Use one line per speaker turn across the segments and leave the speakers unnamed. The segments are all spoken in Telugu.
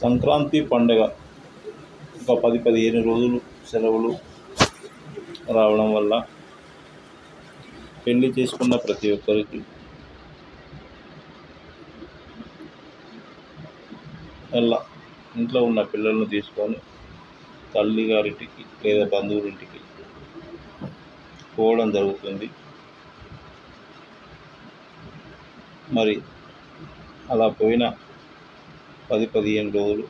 సంక్రాంతి పండుగ ఒక 10-15 రోజులు సెలవులు రావడం వల్ల పెళ్లి చేసుకున్న ప్రతి ఒక్కరికి అలా ఇంట్లో ఉన్న పిల్లలను తీసుకొని తల్లిగారింటికి లేదా బంధువులింటికి పోవడం జరుగుతుంది. మరి అలా పోయిన 10-15 రోజులు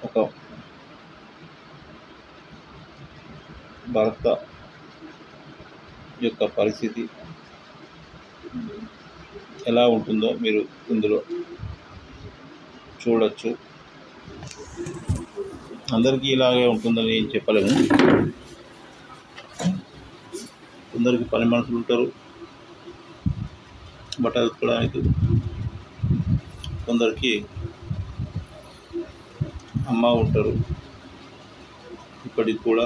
ఒక భర్త యొక్క పరిస్థితి ఎలా ఉంటుందో మీరు ఇందులో చూడొచ్చు. అందరికీ ఇలాగే ఉంటుందని ఏం చెప్పలేము. కొందరికి పని మనుషులు ఉంటారు బట్టలు ఉతకడానికి, కొందరికి అమ్మ ఉంటారు. ఇప్పటికి కూడా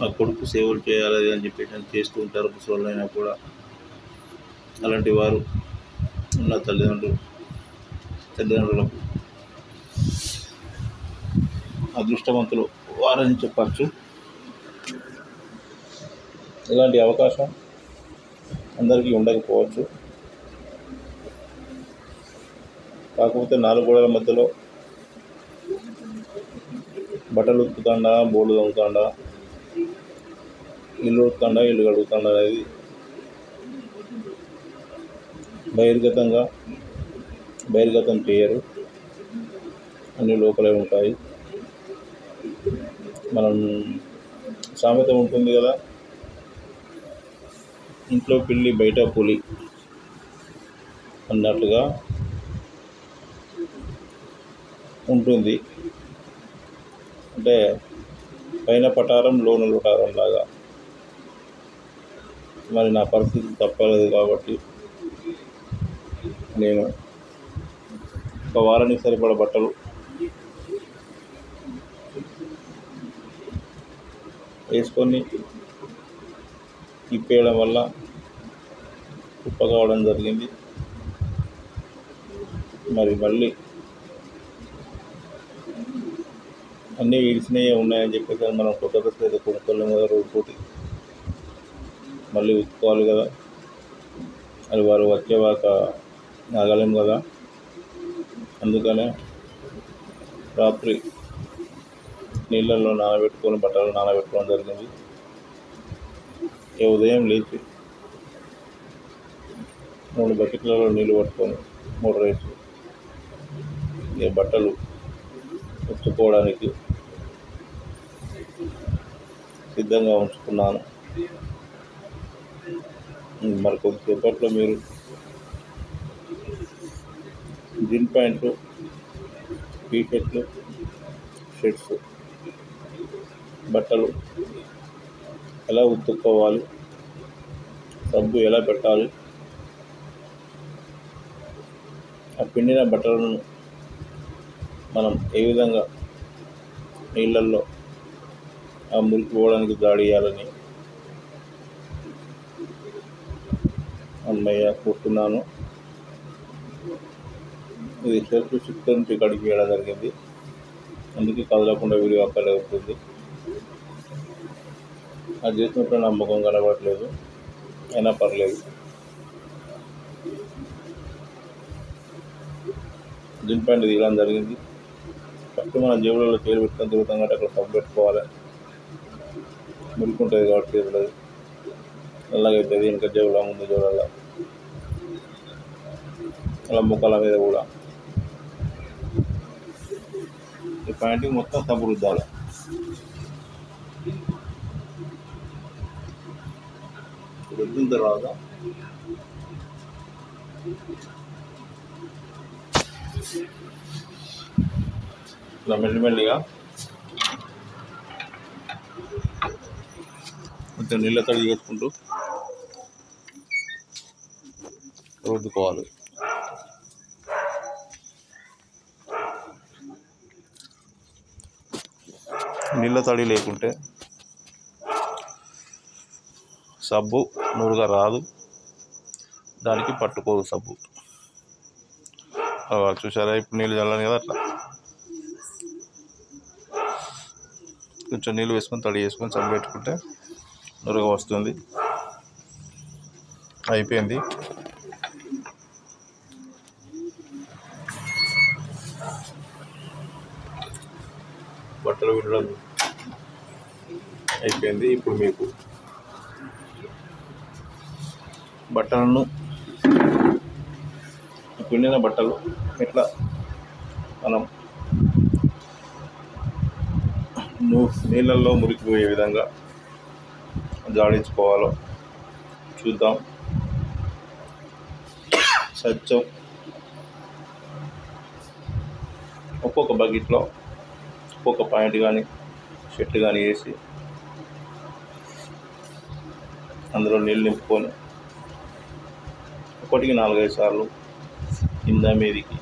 ఆ కొడుకు సేవలు చేయాలి అని చెప్పి చేస్తూ ఉంటారు ముసలోళ్ళైనా కూడా. అలాంటి వారు ఉన్న తల్లిదండ్రులకు అదృష్టవంతులు వారని చెప్పచ్చు. ఇలాంటి అవకాశం అందరికీ ఉండకపోవచ్చు. కాకపోతే 4 గోడల మధ్యలో బట్టలు ఉతుకుతాండా, బోళ్ళు తవ్వుతాండా, ఇల్లు ఉతుకుతాండా, ఇల్లు కడుగుతాండా అనేది బహిర్గతం చేయరు. అన్నీ లోపలే ఉంటాయి. మనం సామెత ఉంటుంది కదా, ఇంట్లో పిల్లి బయట పులి అన్నట్లుగా ఉంటుంది. అంటే పైన పటారం లోన లొటారం లాగా. మరి నా పరిస్థితి తప్పలేదు కాబట్టి నేను ఒక వారానికి సరిపడ బట్టలు వేసుకొని ఇప్పేయడం వల్ల కుప్ప కావడం జరిగింది. మళ్ళీ అన్నీ విడిసినవి ఉన్నాయని చెప్పేసి మనం కొత్త డ్రెస్ అయితే కొనుక్కోలేము కదా, రోజుకోటి మళ్ళీ ఉతుక్కోవాలి కదా. అది వారు వచ్చేవాక ఆగలేము కదా. అందుకనే రాత్రి నీళ్ళల్లో బట్టలు నానబెట్టుకోవడం జరిగింది. ఉదయం లేచి 3 బకెట్లలో నీళ్ళు పట్టుకొని మోటార్ వేసి బట్టలు ఉతుక్కోవడానికి సిద్ధంగా ఉంచుకున్నాను. మరి కొద్దిసేపట్లో మీరు జీన్ ప్యాంట్లు, టీషర్ట్లు, షర్ట్స్ బట్టలు ఎలా ఉతుక్కోవాలి, సబ్బు ఎలా పెట్టాలి, ఆ పిండిన బట్టలను మనం ఏ విధంగా నీళ్ళల్లో ఆ మురికి పోవడానికి దాడియాలని అమ్మయ్య కూర్చున్నాను. ఇది సెల్ఫ్ షిఫ్ట్ నుంచి కడిగి వేయడం జరిగింది. అందుకే కదలకుండా వీడియో అక్కడ ఉంటుంది. అది చేసినప్పుడు నా ముఖం కనబడట్లేదు, అయినా పర్లేదు. జీన్ ప్యాంట్ తీయడం జరిగింది. ఫస్ట్ మన జేబులలో చేరు పెట్టుకొని తిరుగుతాం కాబట్టి అక్కడ సబ్బు పెట్టుకోవాలి. మురుకుంటుంది కాబట్టి చేతులది నల్లగైతుంది. ఇంకా జేబుల ముందు జేబులలో అలా ముఖాల మీద కూడా ఈ ప్యాంట్కి మొత్తం సబ్బు రుద్దాలి. రుద్దిన తర్వాత ఇలా మెల్లిమెల్లిగా కొంచెం నీళ్ళ తడి చేసుకుంటూ రుద్దుకోవాలి. నీళ్ళ తడి లేకుంటే సబ్బు నురుగా రాదు, దానికి పట్టుకోదు సబ్బు. చూసారా? ఇప్పుడు నీళ్ళు చల్లని కదా, అట్లా కొంచెం నీళ్ళు వేసుకొని తడి చేసుకొని చల్లబెట్టుకుంటే నురగ వస్తుంది. అయిపోయింది. బట్టలు వినడం అయిపోయింది. ఇప్పుడు మీకు బట్టలను, పిండిన బట్టలు ఎట్లా మనం నీళ్ళల్లో మురికిపోయే విధంగా జాడించుకోవాలో చూద్దాం. స్వచ్ఛం ఒక్కొక్క బకెట్లో ఒక్కొక్క పాయింట్ కానీ షర్ట్ కానీ వేసి అందులో నీళ్ళు నింపుకొని ఒకటికి 4-5 సార్లు కింద మీదికి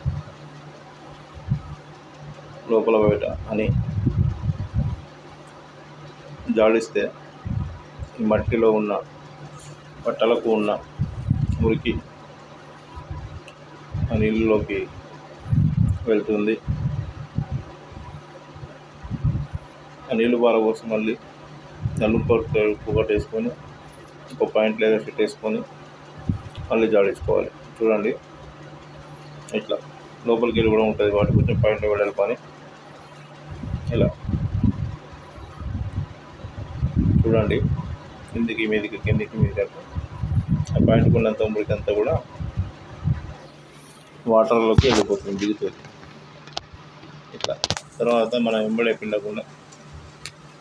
లోపల బయట అని జాడిస్తే ఈ మట్టిలో ఉన్న బట్టలకు ఉన్న మురికి ఆ నీళ్ళలోకి వెళ్తుంది. ఆ నీళ్ళు పారబోసి మళ్ళీ ఉప్పు వేసుకొని ఒక పాయింట్ లేదా షర్ట్ వేసుకొని మళ్ళీ జాడించుకోవాలి. చూడండి, ఇట్లా లోపలికి వెళ్ళి కూడా ఉంటుంది కాబట్టి కొంచెం పాయింట్ వెళ్ళాలి. ఇలా చూడండి, కిందికి మీదికి ఆ పాయింట్కి ఉన్నంత మురికి అంతా కూడా వాటర్లోకి వెళ్ళిపోతుంది, దిగుతుంది. ఇట్లా తర్వాత మనం వెంబడే పిండకుండా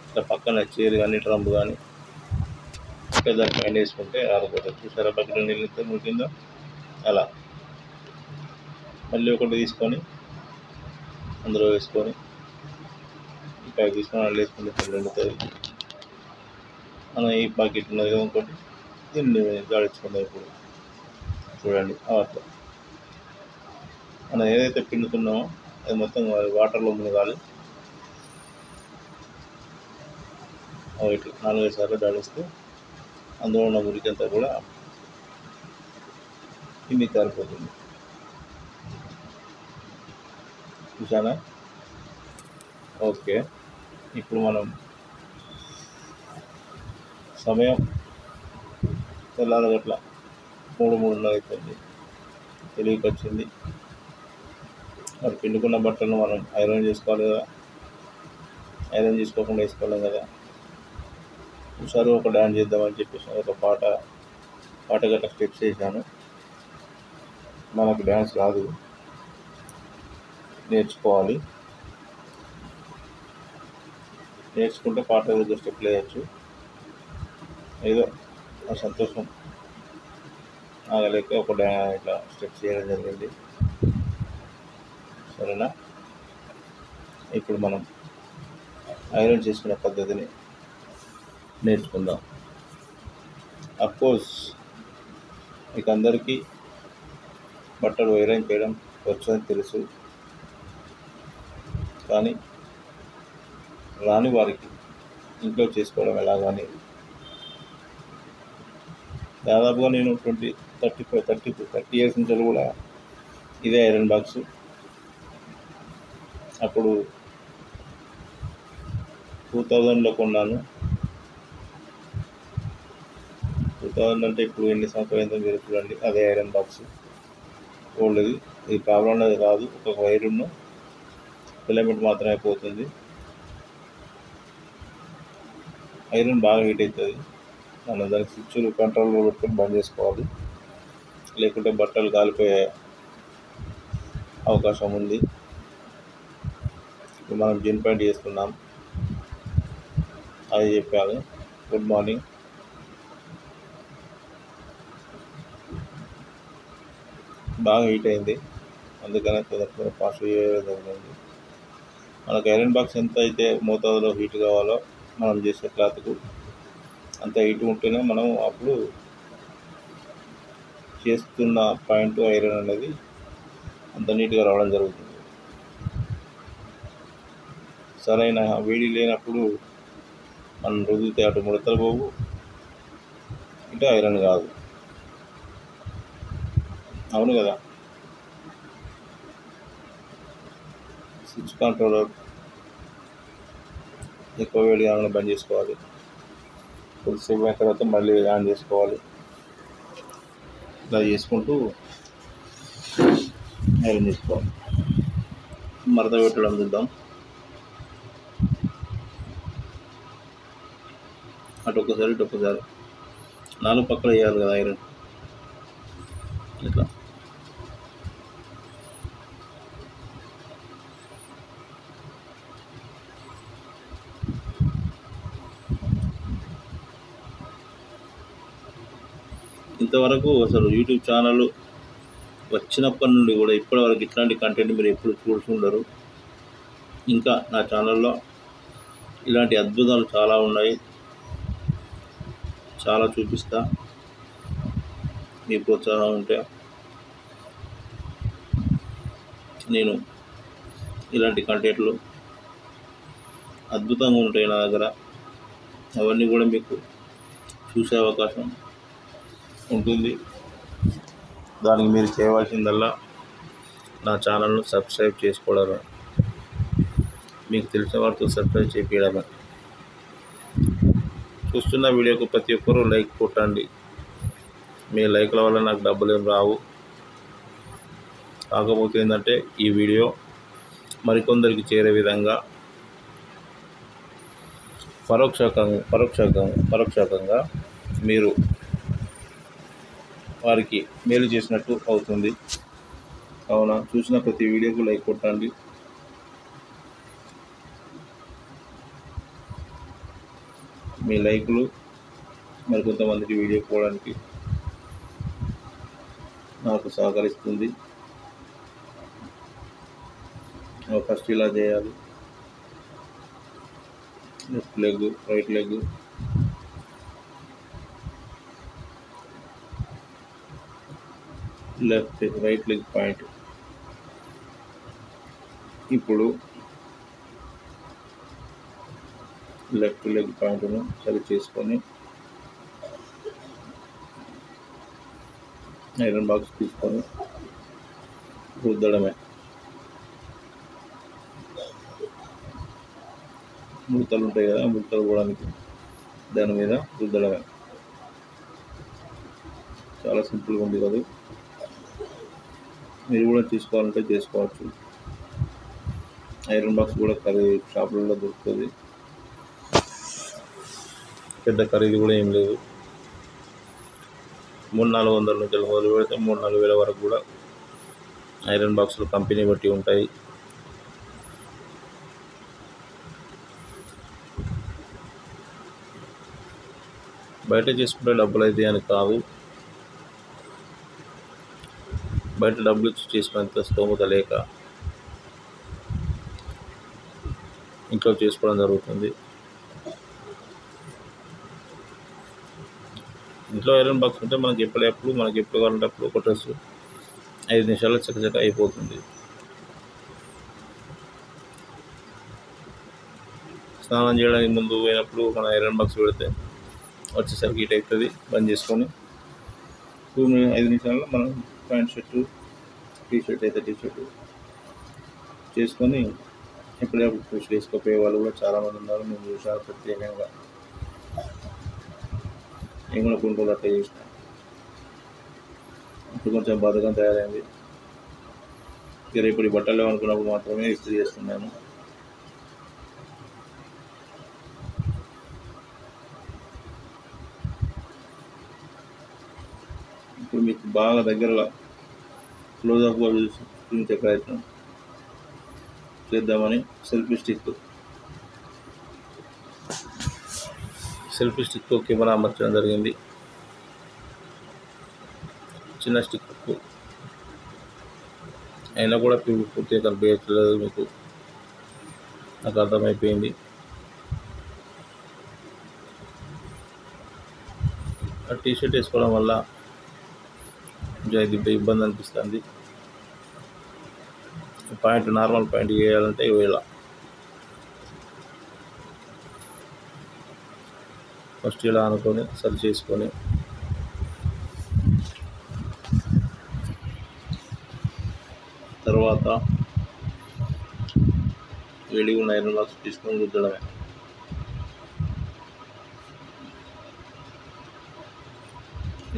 ఇట్లా పక్కన చైర్ కానీ డ్రమ్ కానీ ఇంకా దాని పైన వేసుకుంటే ఆరిపోతుంది. చూసారా బకెట్లో నీళ్ళు ఎంత మురికిందో? అలా మళ్ళీ ఒకటి తీసుకొని అందులో వేసుకొని ఈ ప్యాక్ తీసుకొని అందులో వేసుకుంటే నిండుతుంది. మనం ఈ బకెట్ ఉన్నది కదా ఇంకోటి, దీన్ని జాడించుకుందాం. ఇప్పుడు చూడండి, అట్లా మనం ఏదైతే పిండుతున్నామో అది మొత్తం వాటర్లో మునగాలి. ఇట్లా 4-5 సార్లు జాడిస్తే అందులో ఉన్న మురికి అంతా కూడా కిందికి కారిపోతుంది. చూసానా? ఓకే, ఇప్పుడు మనం సమయం తెల్లారగట్ల 3:30 అవుతుంది. తెలివికి వచ్చింది. మరి పిండుకున్న బట్టలను మనం ఐరన్ చేసుకోవాలి కదా, ఐరన్ చేసుకోకుండా వేసుకోలేం కదా. ఒకసారి ఒక డాన్స్ చేద్దామని చెప్పేసి ఒక పాట గట్ట స్టెప్స్ వేసాను. మనకు డ్యాన్స్ రాదు, నేర్చుకోవాలి. నేర్చుకుంటే పాట ఏదో స్టెప్ వేయచ్చు. ఏదో ఆ సంతోషం ఆగలేక ఒక ఇట్లా స్టెప్స్ చేయడం జరిగింది. సరేనా? ఇప్పుడు మనం ఐరన్ చేసుకునే పద్ధతిని నేర్చుకుందాం. అఫ్కోర్స్ మీకు అందరికీ బట్టలు ఐరన్ చేయడం వచ్చని తెలుసు, కానీ రాని వారికి ఇంట్లో చేసుకోవడం ఎలాగని దాదాపుగా నేను 30 ఇయర్స్ నుంచి కూడా ఇదే ఐరన్ బాక్స్. అప్పుడు 2000లో కొన్నాను. 2000 అంటే ఇప్పుడు ఎన్ని సంవత్సరాలు అయిందో మీరు చూడండి. అదే ఐరన్ బాక్స్ ఓల్డ్ది. ఇది ప్రాబ్లం అనేది కాదు, ఒక వైరును ఫిలమెంట్ మాత్రమే పోతుంది. ఐరన్ బాగా హీట్ అవుతుంది. మనం దానికి స్విచ్లు కంట్రోల్లో పెట్టుకొని బంద్ చేసుకోవాలి, లేకుంటే బట్టలు కాలిపోయే అవకాశం ఉంది. ఇప్పుడు మనం జిన్ ప్యాంట్ చేసుకున్నాం, అది చెప్పాలి. Good morning. బాగా హీట్ అయింది, అందుకనే తొందరగా ఫాస్ట్ జరిగింది. మనకు ఐరన్ బాక్స్ ఎంత అయితే మోతాదులో హీట్ కావాలో మనం చేసే క్లాత్కు అంత హీట్ ఉంటేనే మనం అప్పుడు చేస్తున్న పాయింట్ ఐరన్ అనేది అంత నీట్గా రావడం జరుగుతుంది. సరైన వేడి లేనప్పుడు మనం రుద్దితే అటు ముడతలు పోవు, ఇటు ఐరన్ కాదు. అవును కదా? స్విచ్ కంట్రోలర్ ఎక్కువ వేడి కాగానే బంద్ చేసుకోవాలి. కొద్దిసేపు అయిన తర్వాత మళ్ళీ ఆన్ చేసుకోవాలి. ఇలా చేసుకుంటూ ఐరన్ చేసుకోవాలి. మడత పెట్టడం చూద్దాం. అటు ఒక్కసారి ఇటు ఒక్కసారి 4 పక్కల వేయాలి కదా ఐరన్. ఇట్లా ఇంతవరకు అసలు యూట్యూబ్ ఛానల్ వచ్చినప్పటి నుండి కూడా ఇప్పటివరకు ఇట్లాంటి కంటెంట్ మీరు ఎప్పుడు చూస్తుండరు. ఇంకా నా ఛానల్లో ఇలాంటి అద్భుతాలు చాలా ఉన్నాయి, చాలా చూపిస్తా. మీ ప్రోత్సాహం ఉంటే నేను ఇలాంటి కంటెంట్లు అద్భుతంగా ఉంటాయి నా దగ్గర, అవన్నీ కూడా మీకు చూసే అవకాశం ఉంటుంది. దానికి మీరు చేయవలసిందల్లా నా ఛానల్ను సబ్స్క్రైబ్ చేసుకోవడమే. మీకు తెలిసిన వారితో సబ్స్క్రైబ్ చేయడమే. చూస్తున్న వీడియోకు ప్రతి ఒక్కరూ లైక్ కొట్టండి. మీ లైక్ల వల్ల నాకు డబ్బులు ఏం రావు. కాకపోతే ఏంటంటే ఈ వీడియో మరికొందరికి చేరే విధంగా పరోక్షకంగా మీరు వారికి మేలు చేసినట్టు అవుతుంది. కావున చూసిన ప్రతి వీడియోకు లైక్ కొట్టండి. మీ లైకులు మరికొంతమందికి వీడియో పోవడానికి నాకు సహకరిస్తుంది. ఫస్ట్ ఇలా చేయాలి. Left leg, right leg, right leg point. ఇప్పుడు లెఫ్ట్ లెగ్ పాయింట్ను సరి చేసుకొని ఐరన్ బాక్స్ తీసుకొని రుద్దడమే. ముడతలు ఉంటాయి కదా, ముడతలు పోవడానికి దాని మీద రుద్దడమే. చాలా సింపుల్గా ఉంది కదా. మీరు కూడా తీసుకోవాలంటే చేసుకోవచ్చు. ఐరన్ బాక్స్ కూడా షాపులలో దొరుకుతుంది. పెద్ద ఖరీదు కూడా ఏం లేదు. 300-400 నుంచి మొదలు పెడితే 3,000-4,000 వరకు కూడా ఐరన్ బాక్సులు కంపెనీ బట్టి ఉంటాయి. బయట చేసుకుంటే డబ్బులు అయితే అని కాదు, బయట డబ్బులు ఇచ్చి చేసుకునేంత స్తోమత లేక ఇంట్లో చేసుకోవడం జరుగుతుంది. ఇంట్లో ఐరన్ బాక్స్ ఉంటే మనకి ఎప్పుడు కావాలంటే అప్పుడు కొట్టేసి 5 నిమిషాల్లో చకచక అయిపోతుంది. స్నానం చేయడానికి ముందు పోయినప్పుడు మన ఐరన్ బాక్స్ పెడితే వచ్చేసరికి హీట్ అవుతుంది. బంద్ చేసుకొని 5 నిమిషాల్లో మనం ప్యాంట్ షర్టు, టీషర్ట్ అయితే టీషర్టు చేసుకొని ఎప్పుడప్పుడు ఫ్రెష్ వేసుకోపోయే వాళ్ళు కూడా చాలామంది ఉన్నారు. నేను చూసాను ప్రత్యేకంగా. నేను కూడా కొన్ని రోజులు అట్లా చేసిన. ఇప్పుడు కొంచెం బద్ధకం తయారైంది. ఇక రేపు ఈ బట్టలు అనుకున్నప్పుడు మాత్రమే ఇస్త్రీ చేస్తున్నాను. ఇప్పుడు మీకు బాగా దగ్గరగా క్లోజ్అప్గా చూపించే ప్రయత్నం చేద్దామని సెల్ఫీ స్టిక్ కెమెరా అమర్చడం జరిగింది. చిన్న స్టిక్ అయినా కూడా పూర్తిగా కనిపించలేదు. మీకు నాకు అర్థమైపోయింది. ఆ టీషర్ట్ వేసుకోవడం వల్ల ఇబ్బంది అనిపిస్తుంది. పాయింట్ నార్మల్ పాయింట్ వేయాలంటే ఇలా ఫస్ట్ ఇలా అనుకొని సరి చేసుకొని తర్వాత వేడిగా ఉన్న ఐరన్ బాక్స్ తీసుకొని రుద్దడమే.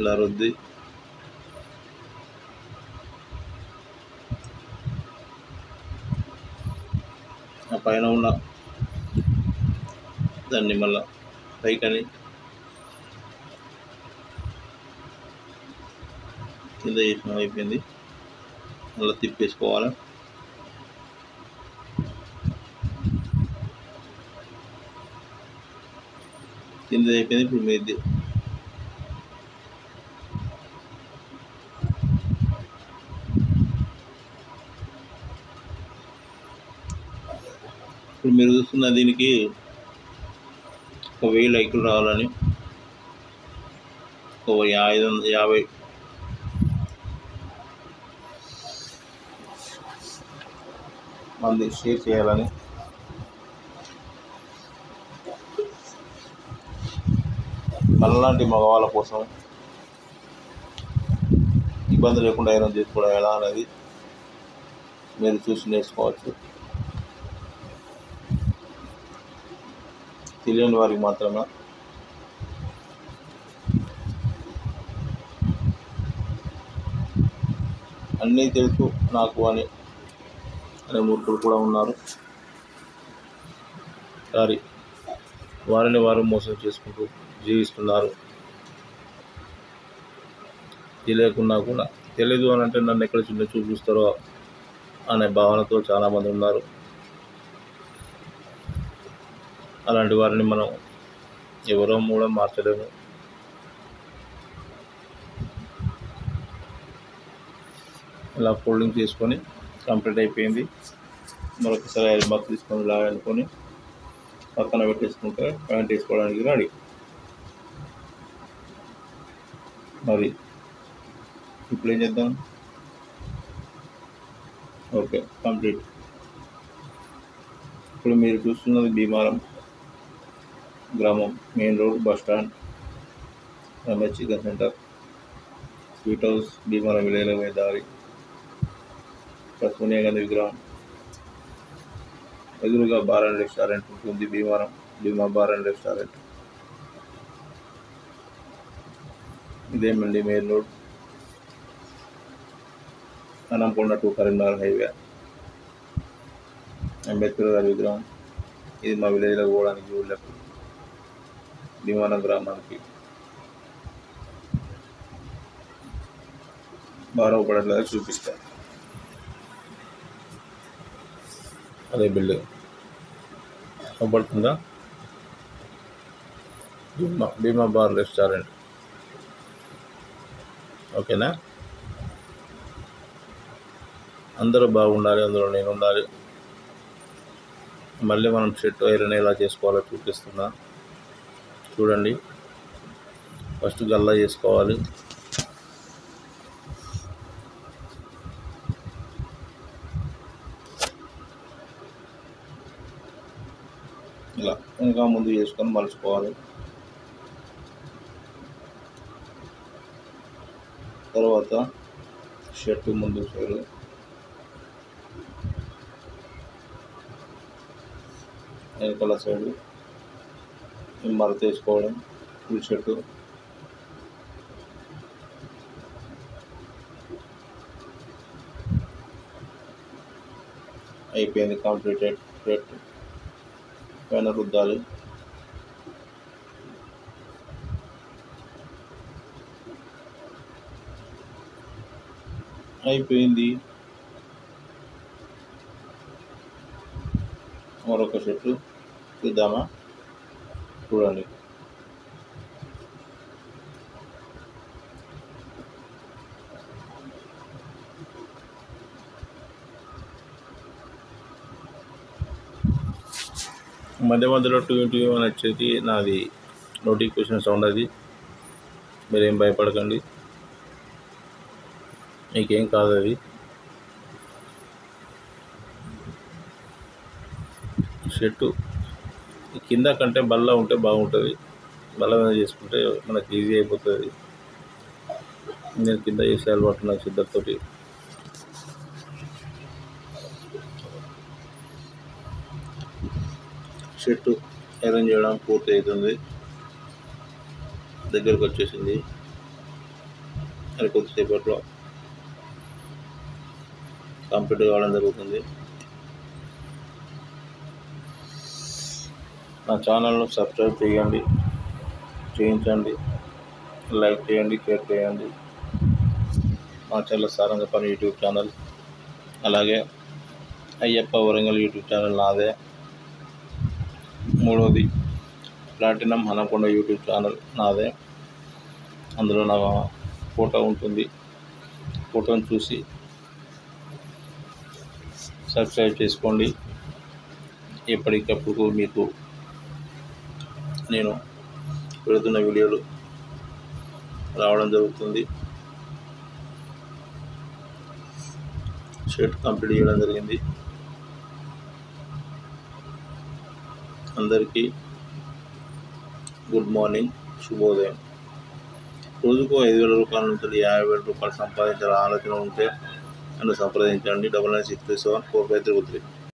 ఇలా రుద్ది ఆ పైన ఉన్న దాన్ని మళ్ళా పైకని కింద చేసిన అయిపోయింది. మళ్ళీ తిప్పేసుకోవాలి. కింద అయిపోయింది. ఇప్పుడు మీది ఇప్పుడు మీరు చూస్తున్న దీనికి 1000 లైకులు రావాలని 550 మంది షేర్ చేయాలని మనలాంటి మగవాళ్ళ కోసం ఇబ్బంది లేకుండా ఐరన్ చేసుకోవడం ఎలా అనేది మీరు చూసి నేర్చుకోవచ్చు. తెలియని వారికి మాత్రమే. అన్నీ తెలుసు నాకు అనే మూర్ఖులు కూడా ఉన్నారు. వారిని వారు మోసం చేసుకుంటూ జీవిస్తున్నారు. తెలియకున్నా కూడా తెలియదు అని అంటే నన్ను ఎక్కడ చిన్న చూపిస్తారో అనే భావనతో చాలామంది ఉన్నారు. అలాంటి వారిని మనం ఎవరో కూడా మార్చలేము. ఇలా ఫోల్డింగ్ చేసుకొని కంప్లీట్ అయిపోయింది. మరొకసారి ఐరన్ బాక్స్ తీసుకొని ఇలా అనుకొని పక్కన పెట్టేసుకుంటే ప్యాంట్ వేసుకోవడానికి రెడీ. మరి ఇప్పుడు ఏం చేద్దాం? Okay, complete. ఇప్పుడు మీరు చూస్తున్నది భీమారం గ్రామం, main road, bus stand, Ramesh chicken centre, sweet house, Bheemaram విలేలవే దారి, సోనియా గాంధీ విగ్రహం ఎదురుగా బార్ అండ్ రెస్టారెంట్ ఉంటుంది. Bheema bar and restaurant. ఇదేమండి main road, Anankonda to Karimnagar highway, Ambedkar గారి విగ్రహం. ఇది మా విలేజ్లో పోవడానికి ఊళ్ళకు భీమానం గ్రామానికి బాగా ఉపయోగపడేలాగా చూపిస్తాను. అదే బిల్డింగ్ కనబడుతుందా? భీమా బార్ రెస్టారెంట్. ఓకేనా? అందరూ బాగుండాలి, అందులో నేను ఉండాలి. మళ్ళీ మనం షర్ట్ ఐరన్ ఎలా చేసుకోవాలో చూపిస్తున్నా చూడండి. ఫస్ట్ గల్లా చేసుకోవాలి. ఇలా ఇంకా ముందు చేసుకొని మలుచుకోవాలి. తర్వాత షర్ట్ ముందు సైడ్ వెనకాల సైడ్ మడత వేసుకోవడం. ఫుల్ షర్టు అయిపోయింది. కంప్లీటెడ్. షర్ట్ పైన రుద్దాలి. అయిపోయింది. మరొక షర్టు చూద్దామా? చూడండి. మధ్య మధ్యలో ట్యూ అని వచ్చేది నాది నోటిఫికేషన్ సౌండ్. అది మీరేం భయపడకండి, మీకేం కాదు. అది షర్టు కింద కంటే బల్ల ఉంటే బాగుంటుంది. బల్ల మీద చేసుకుంటే మనకు ఈజీ అయిపోతుంది. నేను కింద చేసే అలవాటు నాకు సిద్ధతోటి. షర్ట్ అరేంజ్ చేయడం పూర్తి అవుతుంది, దగ్గరకు వచ్చేసింది. అది కొద్దిసేపట్లో కంప్లీట్ కావడం జరుగుతుంది. నా ఛానల్ను సబ్స్క్రైబ్ చేయించండి, లైక్ చేయండి, షేర్ చేయండి. మా చల్ల సారంగపల్లి యూట్యూబ్ ఛానల్, అలాగే అయ్యప్ప వరంగల్ యూట్యూబ్ ఛానల్ నాదే. మూడోది ప్లాటినం హనకొండ యూట్యూబ్ ఛానల్ నాదే. అందులో నా ఫోటో ఉంటుంది. ఫోటోను చూసి సబ్స్క్రైబ్ చేసుకోండి. ఎప్పటికప్పుడు మీకు నేను పెడుతున్న వీడియోలు రావడం జరుగుతుంది. షర్ట్ కంప్లీట్ చేయడం జరిగింది. అందరికీ గుడ్ మార్నింగ్, శుభోదయం. రోజుకు 5,000 రూపాయల నుంచి 50,000 రూపాయలు సంపాదించాలని ఆలోచన ఉంటే నన్ను సంప్రదించండి. 9963745333.